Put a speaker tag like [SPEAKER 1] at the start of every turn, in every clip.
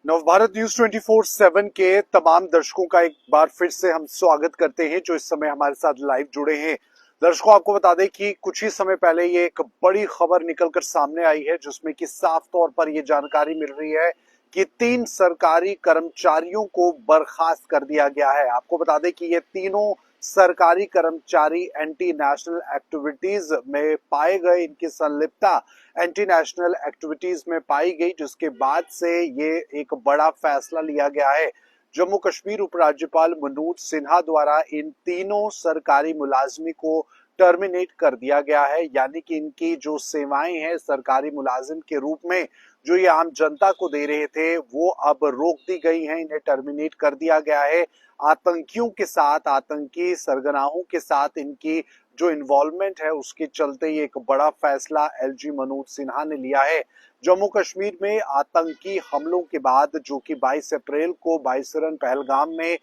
[SPEAKER 1] Navbharat news 24/7 के तमाम दर्शकों का एक बार फिर से हम स्वागत करते हैं जो इस समय हमारे साथ लाइव जुड़े हैं। दर्शकों, आपको बता दें कि कुछ ही समय पहले ये एक बड़ी खबर निकलकर सामने आई है जिसमें कि साफ तौर पर ये जानकारी मिल रही है कि 3 सरकारी कर्मचारियों को बर्खास्त कर दिया गया है। आपको बता दें कि ये तीनों सरकारी कर्मचारी एंटी नेशनल एक्टिविटीज में पाए गए, इनकी संलिप्तता एंटी नेशनल एक्टिविटीज में पाई गई, जिसके बाद से ये एक बड़ा फैसला लिया गया है। जम्मू कश्मीर उपराज्यपाल मनोज सिन्हा द्वारा इन तीनों सरकारी मुलाजमी को टर्मिनेट कर दिया गया है, यानी कि इनकी जो सेवाएं हैं सरकारी मुलाजिम के रूप में जो ये आम जनता को दे रहे थे वो अब रोक दी गई हैं, इन्हें टर्मिनेट कर दिया गया है। आतंकियों के साथ, आतंकी सरगनाहों के साथ इनकी जो इन्वॉल्वमेंट है उसके चलते ये एक बड़ा फैसला एलजी मनोज सिन्हा ने लिया है। जम्मू कश्मीर में आतंकी हमलों के बाद जो कि 22 अप्रैल को बाइसरन पहलगाम में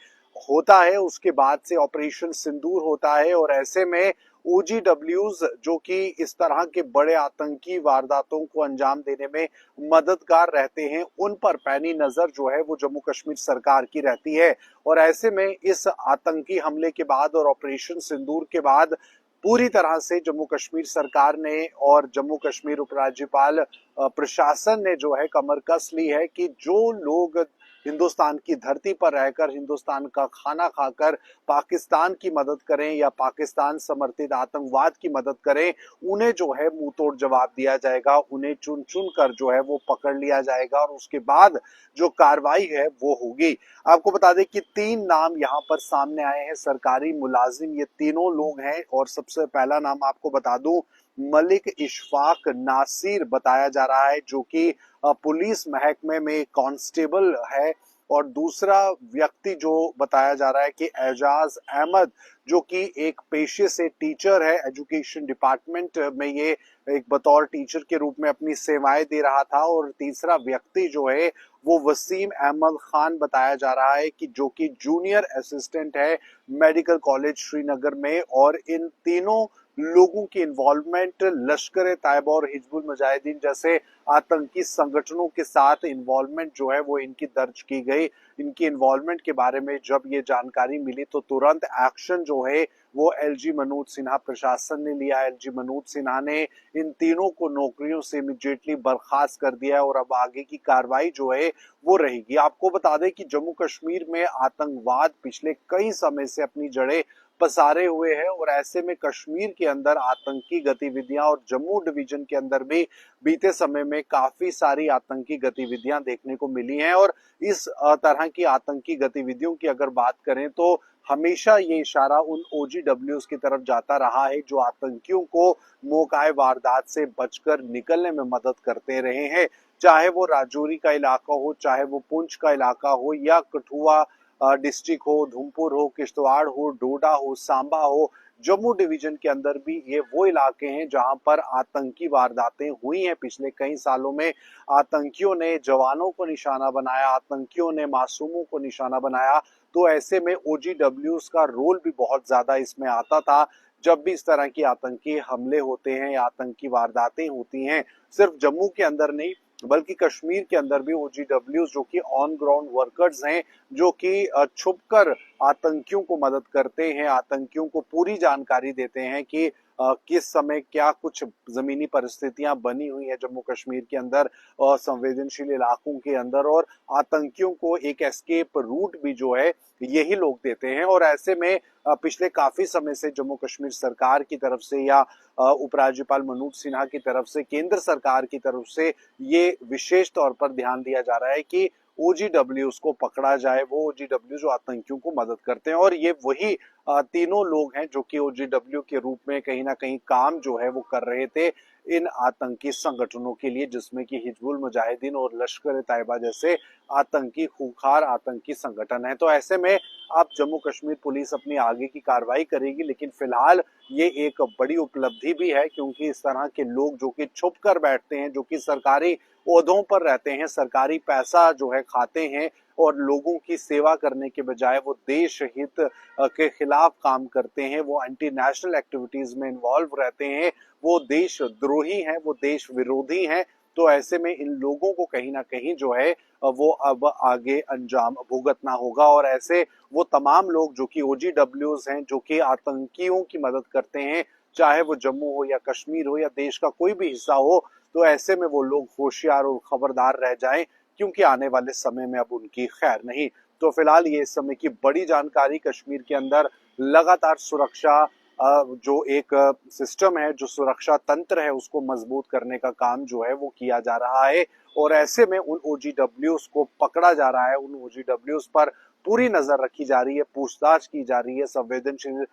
[SPEAKER 1] होता है, उसके बाद से ऑपरेशन सिंदूर होता है और ऐसे में ओजीडब्ल्यूज जो कि इस तरह के बड़े आतंकी वारदातों को अंजाम देने में मददगार रहते हैं, उन पर पैनी नजर जो है वो जम्मू कश्मीर सरकार की रहती है। और ऐसे में इस आतंकी हमले के बाद और ऑपरेशन सिंदूर के बाद पूरी तरह से जम्मू कश्मीर सरकार ने और जम्मू कश्मीर उपराज्यपाल प्रशासन ने जो है कमर कस ली है कि जो लोग हिंदुस्तान की धरती पर रहकर हिंदुस्तान का खाना खाकर पाकिस्तान की मदद करें या पाकिस्तान समर्थित आतंकवाद की मदद करें, उन्हें जो है मुंह तोड़ जवाब दिया जाएगा, उन्हें चुन चुन कर जो है वो पकड़ लिया जाएगा और उसके बाद जो कार्रवाई है वो होगी। आपको बता दें कि 3 नाम यहाँ पर सामने आए हैं सरकारी मुलाजिम, ये तीनों लोग हैं और सबसे पहला नाम आपको बता दूं मलिक इशफाक नासिर बताया जा रहा है जो कि पुलिस महकमे में कांस्टेबल है। और दूसरा व्यक्ति जो बताया जा रहा है कि एजाज अहमद जो कि एक पेशे से टीचर है, एजुकेशन डिपार्टमेंट में ये एक बतौर टीचर के रूप में अपनी सेवाएं दे रहा था। और तीसरा व्यक्ति जो है वो वसीम अहमद खान बताया जा रहा है कि जो कि जूनियर असिस्टेंट है मेडिकल कॉलेज श्रीनगर में। और इन तीनों लोगों की इन्वॉल्वमेंट लश्कर तैयबा और हिजबुल मुजाहिदीन जैसे आतंकी संगठनों के साथ इन्वॉल्वमेंट जो है वो इनकी दर्ज की गई। इनकी इन्वॉल्वमेंट के बारे में जब ये जानकारी मिली तो तुरंत एक्शन जो है वो एलजी मनोज सिन्हा प्रशासन ने लिया। एलजी मनोज सिन्हा ने इन तीनों को नौकरियों से इमीडिएटली बर्खास्त कर दिया और अब आगे की कार्रवाई जो है वो रहेगी। आपको बता दें कि जम्मू कश्मीर में आतंकवाद पिछले कई समय से अपनी जड़ें पसारे हुए हैं और ऐसे में कश्मीर के अंदर आतंकी गतिविधियां और जम्मू डिवीजन के अंदर भी बीते समय में काफी सारी आतंकी गतिविधियां देखने को मिली हैं। और इस तरह की आतंकी गतिविधियों की अगर बात करें तो हमेशा ये इशारा उन ओजीडब्ल्यूज की तरफ जाता रहा है जो आतंकियों को मौकाए वारदात से बचकर निकलने में मदद करते रहे हैं, चाहे वो राजौरी का इलाका हो, चाहे वो पुंछ का इलाका हो या कठुआ डिस्ट्रिक्ट हो, धूमपुर हो, किश्तवाड़ हो, डोडा हो, सांबा हो। जम्मू डिवीजन के अंदर भी ये वो इलाके हैं जहां पर आतंकी वारदातें हुई हैं पिछले कई सालों में। आतंकियों ने जवानों को निशाना बनाया, आतंकियों ने मासूमों को निशाना बनाया। तो ऐसे में ओजीडब्ल्यूज का रोल भी बहुत ज्यादा इसमें आता था। जब भी इस तरह की आतंकी हमले होते हैं या आतंकी वारदातें होती हैं, सिर्फ जम्मू के अंदर नहीं बल्कि कश्मीर के अंदर भी ओजीडब्ल्यूज जो कि ऑन ग्राउंड वर्कर्स हैं, जो कि छुपकर आतंकियों को मदद करते हैं, आतंकियों को पूरी जानकारी देते हैं कि किस समय क्या कुछ जमीनी परिस्थितियां बनी हुई है जम्मू कश्मीर के अंदर और संवेदनशील इलाकों के अंदर, और आतंकियों को एक एस्केप रूट भी जो है यही लोग देते हैं। और ऐसे में पिछले काफी समय से जम्मू कश्मीर सरकार की तरफ से या उपराज्यपाल मनोज सिन्हा की तरफ से, केंद्र सरकार की तरफ से ये विशेष तौर पर ध्यान दिया जा रहा है कि ओजीडब्ल्यू को पकड़ा जाए, वो ओजीडब्ल्यू जो आतंकियों को मदद करते हैं। और ये वही तीनों लोग हैं जो कि ओजीडब्ल्यू के रूप में कहीं ना कहीं काम जो है वो कर रहे थे इन आतंकी संगठनों के लिए, जिसमें कि हिजबुल मुजाहिदीन और लश्कर तैयबा जैसे आतंकी खूंखार आतंकी संगठन है। तो ऐसे में अब जम्मू कश्मीर पुलिस अपनी आगे की कार्रवाई करेगी, लेकिन फिलहाल ये एक बड़ी उपलब्धि भी है क्योंकि इस तरह के लोग जो कि छुप कर बैठते हैं, जो कि सरकारी ओहदों पर रहते हैं, सरकारी पैसा जो है खाते हैं और लोगों की सेवा करने के बजाय वो देश हित के खिलाफ काम करते हैं, वो एंटी नेशनल एक्टिविटीज में इन्वॉल्व रहते हैं, वो देशद्रोही हैं, वो देश विरोधी हैं। तो ऐसे में इन लोगों को कहीं ना कहीं जो है वो अब आगे अंजाम भुगतना होगा। और ऐसे वो तमाम लोग जो कि OGWs हैं, जो कि आतंकियों की मदद करते हैं, चाहे वो जम्मू हो या कश्मीर हो या देश का कोई भी हिस्सा हो, तो ऐसे में वो लोग होशियार और खबरदार रह जाएं, क्योंकि आने वाले समय में अब उनकी खैर नहीं। तो फिलहाल ये इस समय की बड़ी जानकारी। कश्मीर के अंदर लगातार सुरक्षा जो एक सिस्टम है, जो सुरक्षा तंत्र है, उसको मजबूत करने का काम जो है वो किया जा रहा है। और ऐसे में उन OGWs को पकड़ा जा रहा है, उन OGWs पर पूरी नजर रखी जा रही है, पूछताछ की जा रही है, संवेदनशील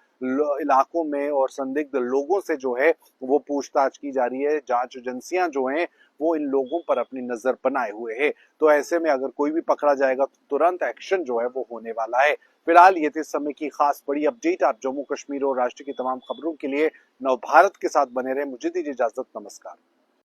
[SPEAKER 1] इलाकों में और संदिग्ध लोगों से जो है वो पूछताछ की जा रही है। जांच एजेंसियां जो हैं वो इन लोगों पर अपनी नजर बनाए हुए है। तो ऐसे में अगर कोई भी पकड़ा जाएगा तो तुरंत एक्शन जो है वो होने वाला है। फिलहाल ये थे इस समय की खास बड़ी अपडेट। आप जम्मू कश्मीर और राष्ट्र की तमाम खबरों के लिए नव भारत के साथ बने रहे। मुझे दीजिए इजाजत। नमस्कार।